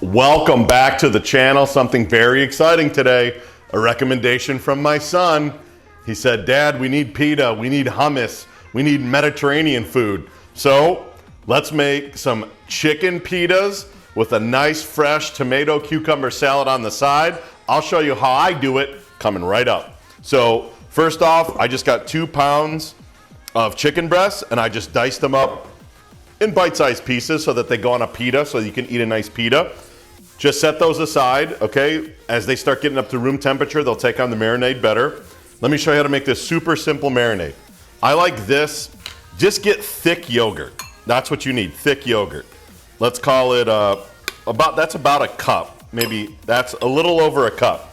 Welcome back to the channel. Something very exciting today. A recommendation from my son. He said, Dad, we need pita, we need hummus, we need Mediterranean food. So let's make some chicken pitas with a nice fresh tomato cucumber salad on the side. I'll show you how I do it coming right up. So first off, I just got 2 pounds of chicken breasts and I just diced them up in bite-sized pieces so that they go on a pita so you can eat a nice pita. Just set those aside, okay? As they start getting up to room temperature, they'll take on the marinade better. Let me show you how to make this super simple marinade. I like this. Just get thick yogurt. That's what you need, thick yogurt. Let's call it that's about a cup. Maybe that's a little over a cup.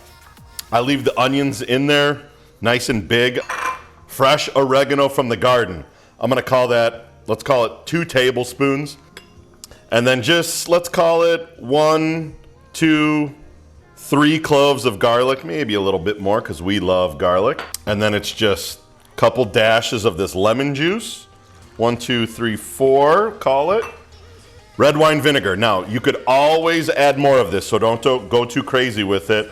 I leave the onions in there, nice and big. Fresh oregano from the garden. I'm gonna call that, let's call it 2 tablespoons. And then just, let's call it 1, 2, 3 cloves of garlic, maybe a little bit more because we love garlic. And then it's just a couple dashes of this lemon juice. 1, 2, 3, 4, call it. Red wine vinegar. Now, you could always add more of this, so don't go too crazy with it.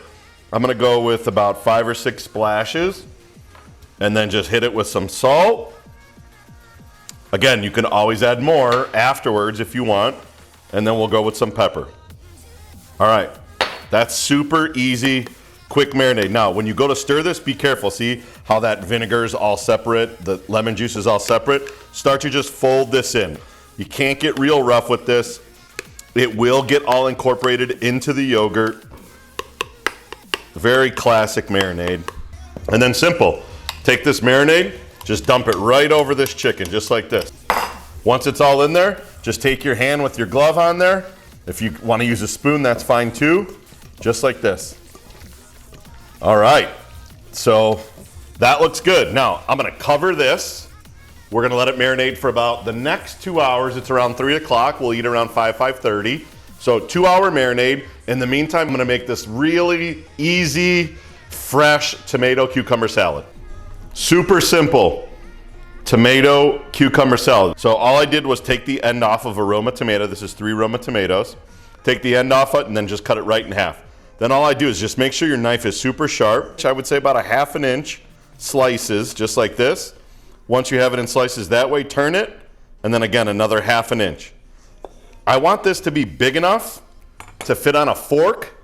I'm gonna go with about 5 or 6 splashes and then just hit it with some salt. Again, you can always add more afterwards if you want, and then we'll go with some pepper. All right, that's super easy, quick marinade. Now, when you go to stir this, be careful. See how that vinegar is all separate, the lemon juice is all separate? Start to just fold this in. You can't get real rough with this. It will get all incorporated into the yogurt. Very classic marinade. And then simple, take this marinade, just dump it right over this chicken, just like this. Once it's all in there, just take your hand with your glove on there. If you want to use a spoon, that's fine too. Just like this. All right, so that looks good. Now, I'm gonna cover this. We're gonna let it marinate for about the next 2 hours. It's around 3 o'clock. We'll eat around 5:30. So 2-hour marinade. In the meantime, I'm gonna make this really easy, fresh tomato cucumber salad. Super simple tomato cucumber salad. So all I did was take the end off of a Roma tomato. This is 3 Roma tomatoes. Take the end off it and then just cut it right in half. Then all I do is just make sure your knife is super sharp. I would say about a 1/2 inch slices, just like this. Once you have it in slices that way, turn it, and then again, another 1/2 inch. I want this to be big enough to fit on a fork,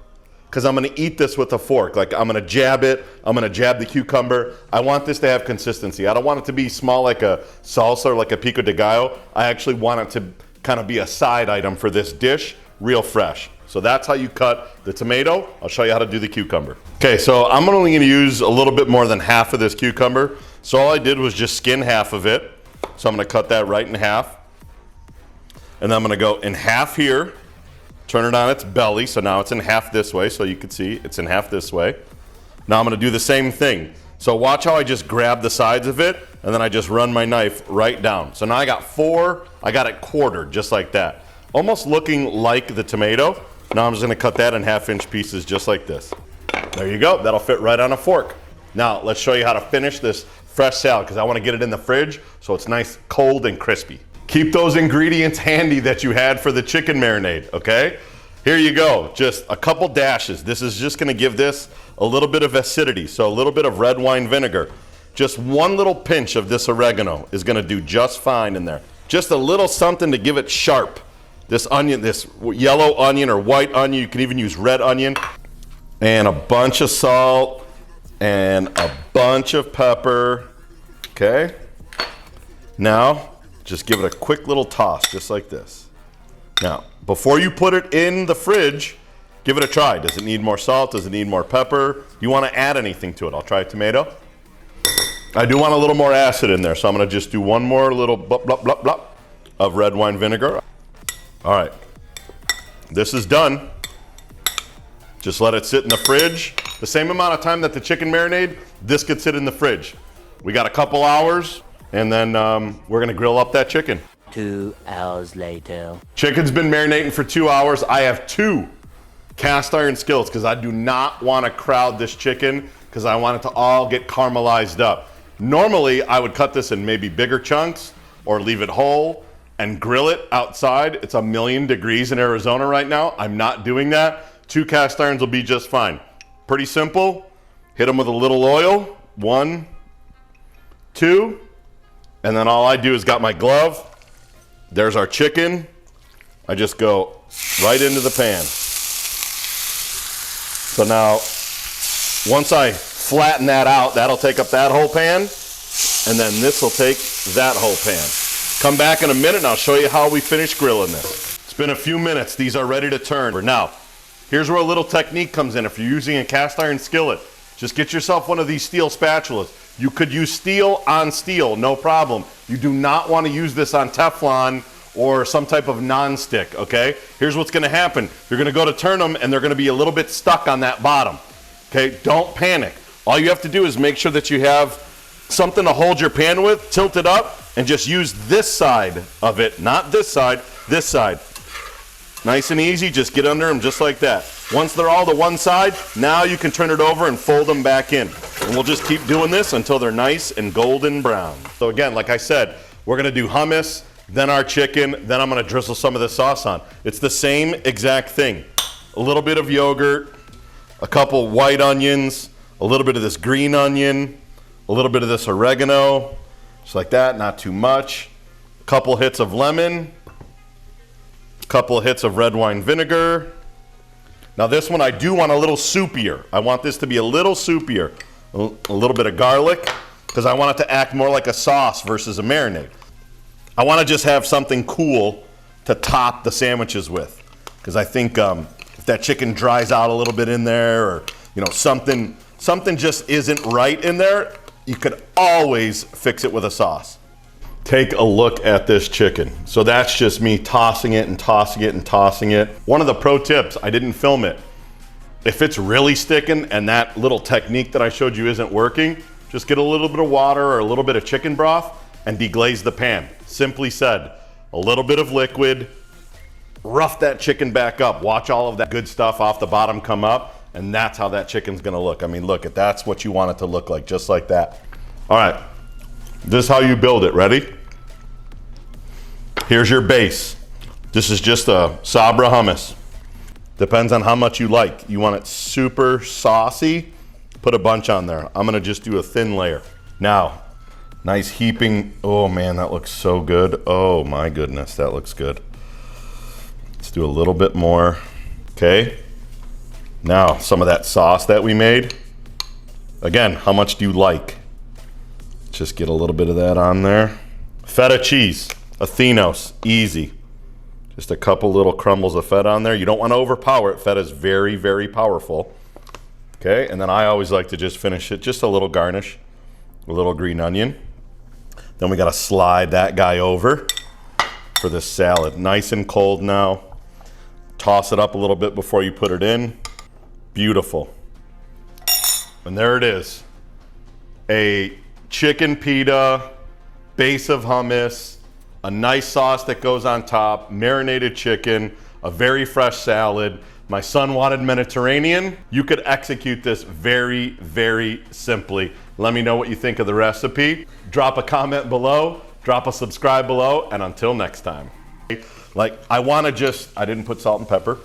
because I'm gonna eat this with a fork. Like, I'm gonna jab it, I'm gonna jab the cucumber. I want this to have consistency. I don't want it to be small like a salsa or like a pico de gallo. I actually want it to kind of be a side item for this dish, real fresh. So that's how you cut the tomato. I'll show you how to do the cucumber. Okay, so I'm only gonna use a little bit more than half of this cucumber. So all I did was just skin half of it. So I'm gonna cut that right in half. And then I'm gonna go in half here. Turn it on its belly, so now it's in half this way, so you can see it's in half this way. Now I'm gonna do the same thing. So watch how I just grab the sides of it, and then I just run my knife right down. So now I got 4, I got it quartered, just like that. Almost looking like the tomato. Now I'm just gonna cut that in 1/2 inch pieces, just like this. There you go, that'll fit right on a fork. Now let's show you how to finish this fresh salad, because I wanna get it in the fridge, so it's nice, cold, and crispy. Keep those ingredients handy that you had for the chicken marinade, okay? Here you go, just a couple dashes. This is just gonna give this a little bit of acidity, so a little bit of red wine vinegar. Just 1 little pinch of this oregano is gonna do just fine in there. Just a little something to give it sharp. This onion, this yellow onion or white onion, you can even use red onion. And a bunch of salt and a bunch of pepper, okay? Now, just give it a quick little toss, just like this. Now, before you put it in the fridge, give it a try. Does it need more salt? Does it need more pepper? Do you want to add anything to it? I'll try tomato. I do want a little more acid in there, so I'm gonna just do 1 more little blop, blop, blop, blop of red wine vinegar. All right, this is done. Just let it sit in the fridge. The same amount of time that the chicken marinade, this could sit in the fridge. We got a couple hours. And then we're gonna grill up that chicken. 2 hours later. Chicken's been marinating for 2 hours. I have 2 cast iron skillets because I do not want to crowd this chicken because I want it to all get caramelized up. Normally, I would cut this in maybe bigger chunks or leave it whole. and grill it outside. It's 1,000,000 degrees in Arizona right now. I'm not doing that. 2 cast irons will be just fine. Pretty simple. Hit them with a little oil. 1, 2, and then all I do is got my glove. There's our chicken. I just go right into the pan. So now, once I flatten that out, that'll take up that whole pan, and then this will take that whole pan. Come back in a minute and I'll show you how we finish grilling this. It's been a few minutes. These are ready to turn. Now, here's where a little technique comes in. If you're using a cast iron skillet, just get yourself one of these steel spatulas. You could use steel on steel, no problem. You do not want to use this on Teflon or some type of non-stick, okay? Here's what's gonna happen. You're gonna go to turn them and they're gonna be a little bit stuck on that bottom, okay? Don't panic. All you have to do is make sure that you have something to hold your pan with, tilt it up, and just use this side of it, not this side, this side. Nice and easy, just get under them just like that. Once they're all to one side, now you can turn it over and fold them back in. And we'll just keep doing this until they're nice and golden brown. So again, like I said, we're gonna do hummus, then our chicken, then I'm gonna drizzle some of the sauce on. It's the same exact thing. A little bit of yogurt, a couple white onions, a little bit of this green onion, a little bit of this oregano, just like that, not too much. A couple hits of lemon, a couple hits of red wine vinegar. Now this one I do want a little soupier. I want this to be a little soupier. A little bit of garlic, because I want it to act more like a sauce versus a marinade. I want to just have something cool to top the sandwiches with, because I think if that chicken dries out a little bit in there, or something just isn't right in there, you could always fix it with a sauce. Take a look at this chicken. So that's just me tossing it and tossing it and tossing it. One of the pro tips, I didn't film it. If it's really sticking and that little technique that I showed you isn't working, just get a little bit of water or a little bit of chicken broth and deglaze the pan. Simply said, a little bit of liquid, rough that chicken back up. Watch all of that good stuff off the bottom come up, and that's how that chicken's gonna look. I mean, look, that's what you want it to look like, just like that. All right, this is how you build it. Ready? Here's your base. This is just a Sabra hummus. Depends on how much you like. You want it super saucy, put a bunch on there. I'm gonna just do a thin layer. Now, nice heaping, oh man, that looks so good. Oh my goodness, that looks good. Let's do a little bit more, okay? Now, some of that sauce that we made. Again, how much do you like? Just get a little bit of that on there. Feta cheese, Athenos, easy. Just a couple little crumbles of feta on there. You don't want to overpower it. Feta is very, very powerful. Okay, and then I always like to just finish it, just a little garnish, a little green onion. Then we got to slide that guy over for this salad. Nice and cold now. Toss it up a little bit before you put it in. Beautiful. And there it is. A chicken pita, base of hummus, a nice sauce that goes on top, marinated chicken, a very fresh salad. My son wanted Mediterranean. You could execute this very, very simply. Let me know what you think of the recipe. Drop a comment below, drop a subscribe below, and until next time. I didn't put salt and pepper.